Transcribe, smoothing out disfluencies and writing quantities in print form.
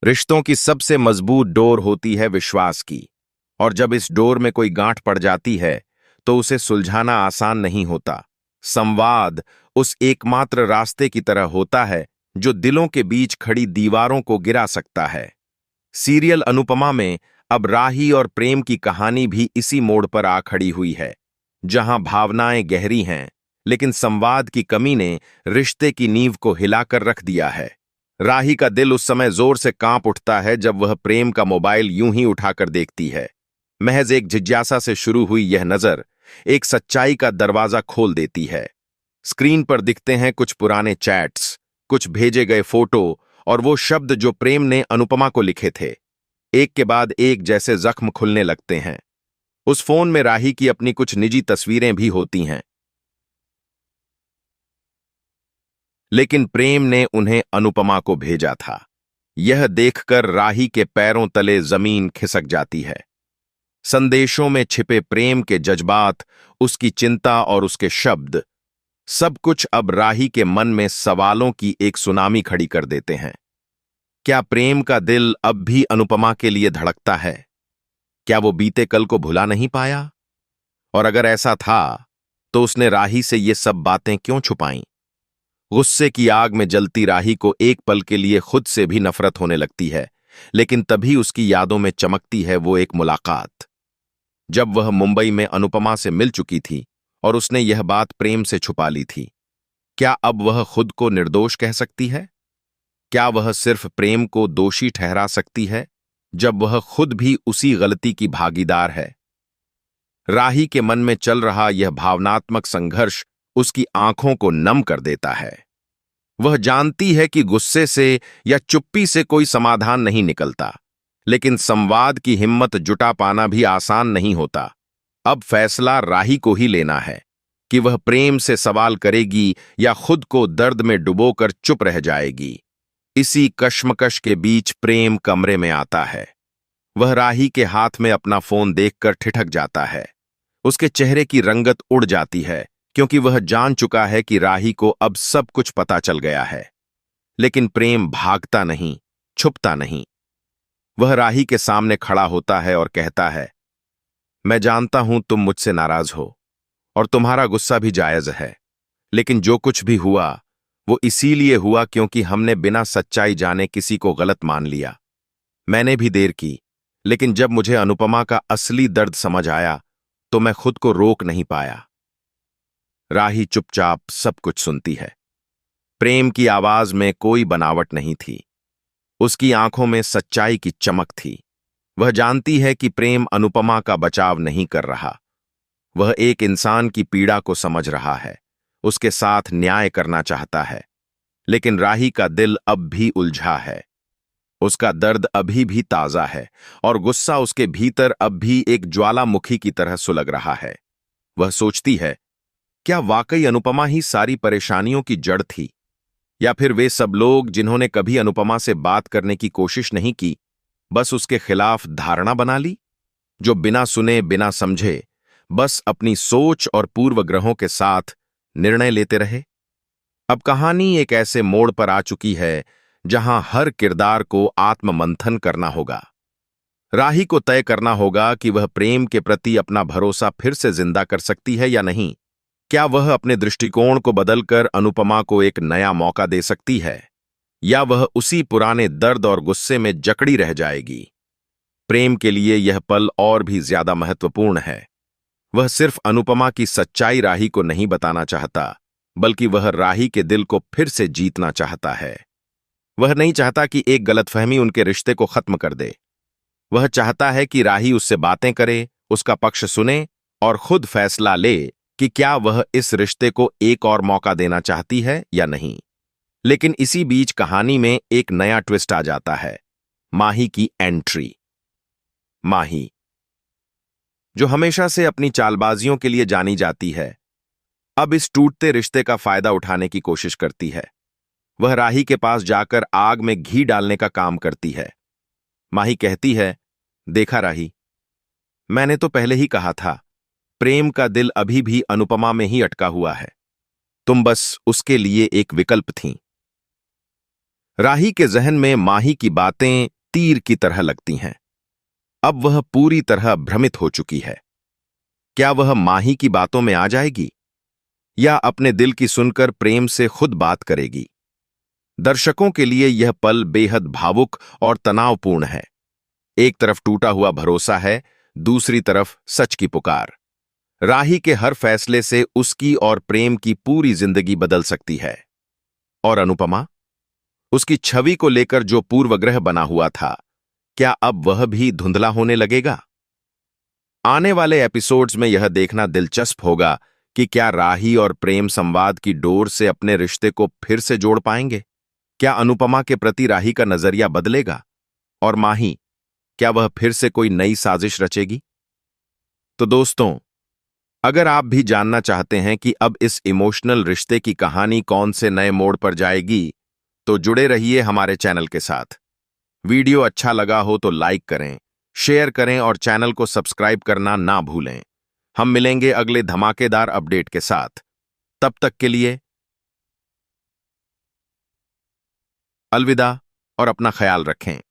रिश्तों की सबसे मजबूत डोर होती है विश्वास की। और जब इस डोर में कोई गांठ पड़ जाती है तो उसे सुलझाना आसान नहीं होता। संवाद उस एकमात्र रास्ते की तरह होता है जो दिलों के बीच खड़ी दीवारों को गिरा सकता है। सीरियल अनुपमा में अब राही और प्रेम की कहानी भी इसी मोड़ पर आ खड़ी हुई है, जहां भावनाएं गहरी हैं लेकिन संवाद की कमी ने रिश्ते की नींव को हिलाकर रख दिया है। राही का दिल उस समय जोर से कांप उठता है जब वह प्रेम का मोबाइल यूं ही उठाकर देखती है। महज एक जिज्ञासा से शुरू हुई यह नजर एक सच्चाई का दरवाजा खोल देती है। स्क्रीन पर दिखते हैं कुछ पुराने चैट्स, कुछ भेजे गए फोटो और वो शब्द जो प्रेम ने अनुपमा को लिखे थे। एक के बाद एक जैसे जख्म खुलने लगते हैं। उस फोन में राही की अपनी कुछ निजी तस्वीरें भी होती हैं, लेकिन प्रेम ने उन्हें अनुपमा को भेजा था। यह देखकर राही के पैरों तले जमीन खिसक जाती है। संदेशों में छिपे प्रेम के जज्बात, उसकी चिंता और उसके शब्द, सब कुछ अब राही के मन में सवालों की एक सुनामी खड़ी कर देते हैं। क्या प्रेम का दिल अब भी अनुपमा के लिए धड़कता है? क्या वो बीते कल को भुला नहीं पाया? और अगर ऐसा था तो उसने राही से ये सब बातें क्यों छुपाईं? गुस्से की आग में जलती राही को एक पल के लिए खुद से भी नफरत होने लगती है, लेकिन तभी उसकी यादों में चमकती है वो एक मुलाकात जब वह मुंबई में अनुपमा से मिल चुकी थी और उसने यह बात प्रेम से छुपा ली थी। क्या अब वह खुद को निर्दोष कह सकती है? क्या वह सिर्फ प्रेम को दोषी ठहरा सकती है जब वह खुद भी उसी गलती की भागीदार है? राही के मन में चल रहा यह भावनात्मक संघर्ष उसकी आंखों को नम कर देता है। वह जानती है कि गुस्से से या चुप्पी से कोई समाधान नहीं निकलता, लेकिन संवाद की हिम्मत जुटा पाना भी आसान नहीं होता। अब फैसला राही को ही लेना है कि वह प्रेम से सवाल करेगी या खुद को दर्द में डुबोकर चुप रह जाएगी। इसी कश्मकश के बीच प्रेम कमरे में आता है। वह राही के हाथ में अपना फोन देखकर ठिठक जाता है। उसके चेहरे की रंगत उड़ जाती है, क्योंकि वह जान चुका है कि राही को अब सब कुछ पता चल गया है। लेकिन प्रेम भागता नहीं, छुपता नहीं। वह राही के सामने खड़ा होता है और कहता है, मैं जानता हूं तुम मुझसे नाराज हो और तुम्हारा गुस्सा भी जायज है, लेकिन जो कुछ भी हुआ वो इसीलिए हुआ क्योंकि हमने बिना सच्चाई जाने किसी को गलत मान लिया। मैंने भी देर की, लेकिन जब मुझे अनुपमा का असली दर्द समझ आया तो मैं खुद को रोक नहीं पाया। राही चुपचाप सब कुछ सुनती है। प्रेम की आवाज में कोई बनावट नहीं थी। उसकी आंखों में सच्चाई की चमक थी। वह जानती है कि प्रेम अनुपमा का बचाव नहीं कर रहा। वह एक इंसान की पीड़ा को समझ रहा है, उसके साथ न्याय करना चाहता है। लेकिन राही का दिल अब भी उलझा है। उसका दर्द अभी भी ताजा है और गुस्सा उसके भीतर अब भी एक ज्वालामुखी की तरह सुलग रहा है। वह सोचती है, क्या वाकई अनुपमा ही सारी परेशानियों की जड़ थी? या फिर वे सब लोग जिन्होंने कभी अनुपमा से बात करने की कोशिश नहीं की, बस उसके खिलाफ धारणा बना ली? जो बिना सुने बिना समझे बस अपनी सोच और पूर्वग्रहों के साथ निर्णय लेते रहे। अब कहानी एक ऐसे मोड़ पर आ चुकी है जहां हर किरदार को आत्ममंथन करना होगा। राही को तय करना होगा कि वह प्रेम के प्रति अपना भरोसा फिर से जिंदा कर सकती है या नहीं। क्या वह अपने दृष्टिकोण को बदलकर अनुपमा को एक नया मौका दे सकती है, या वह उसी पुराने दर्द और गुस्से में जकड़ी रह जाएगी? प्रेम के लिए यह पल और भी ज्यादा महत्वपूर्ण है। वह सिर्फ अनुपमा की सच्चाई राही को नहीं बताना चाहता, बल्कि वह राही के दिल को फिर से जीतना चाहता है। वह नहीं चाहता कि एक गलतफहमी उनके रिश्ते को खत्म कर दे। वह चाहता है कि राही उससे बातें करे, उसका पक्ष सुने और खुद फैसला ले कि क्या वह इस रिश्ते को एक और मौका देना चाहती है या नहीं। लेकिन इसी बीच कहानी में एक नया ट्विस्ट आ जाता है। माही की एंट्री। माही, जो हमेशा से अपनी चालबाजियों के लिए जानी जाती है, अब इस टूटते रिश्ते का फायदा उठाने की कोशिश करती है। वह राही के पास जाकर आग में घी डालने का काम करती है। माही कहती है, देखा राही, मैंने तो पहले ही कहा था, प्रेम का दिल अभी भी अनुपमा में ही अटका हुआ है। तुम बस उसके लिए एक विकल्प थीं। राही के जहन में माही की बातें तीर की तरह लगती हैं। अब वह पूरी तरह भ्रमित हो चुकी है। क्या वह माही की बातों में आ जाएगी या अपने दिल की सुनकर प्रेम से खुद बात करेगी? दर्शकों के लिए यह पल बेहद भावुक और तनावपूर्ण है। एक तरफ टूटा हुआ भरोसा है, दूसरी तरफ सच की पुकार। राही के हर फैसले से उसकी और प्रेम की पूरी जिंदगी बदल सकती है। और अनुपमा, उसकी छवि को लेकर जो पूर्वग्रह बना हुआ था, क्या अब वह भी धुंधला होने लगेगा? आने वाले एपिसोड्स में यह देखना दिलचस्प होगा कि क्या राही और प्रेम संवाद की डोर से अपने रिश्ते को फिर से जोड़ पाएंगे? क्या अनुपमा के प्रति राही का नजरिया बदलेगा? और माही, क्या वह फिर से कोई नई साजिश रचेगी? तो दोस्तों, अगर आप भी जानना चाहते हैं कि अब इस इमोशनल रिश्ते की कहानी कौन से नए मोड़ पर जाएगी, तो जुड़े रहिए हमारे चैनल के साथ। वीडियो अच्छा लगा हो तो लाइक करें, शेयर करें और चैनल को सब्सक्राइब करना ना भूलें। हम मिलेंगे अगले धमाकेदार अपडेट के साथ। तब तक के लिए अलविदा और अपना ख्याल रखें।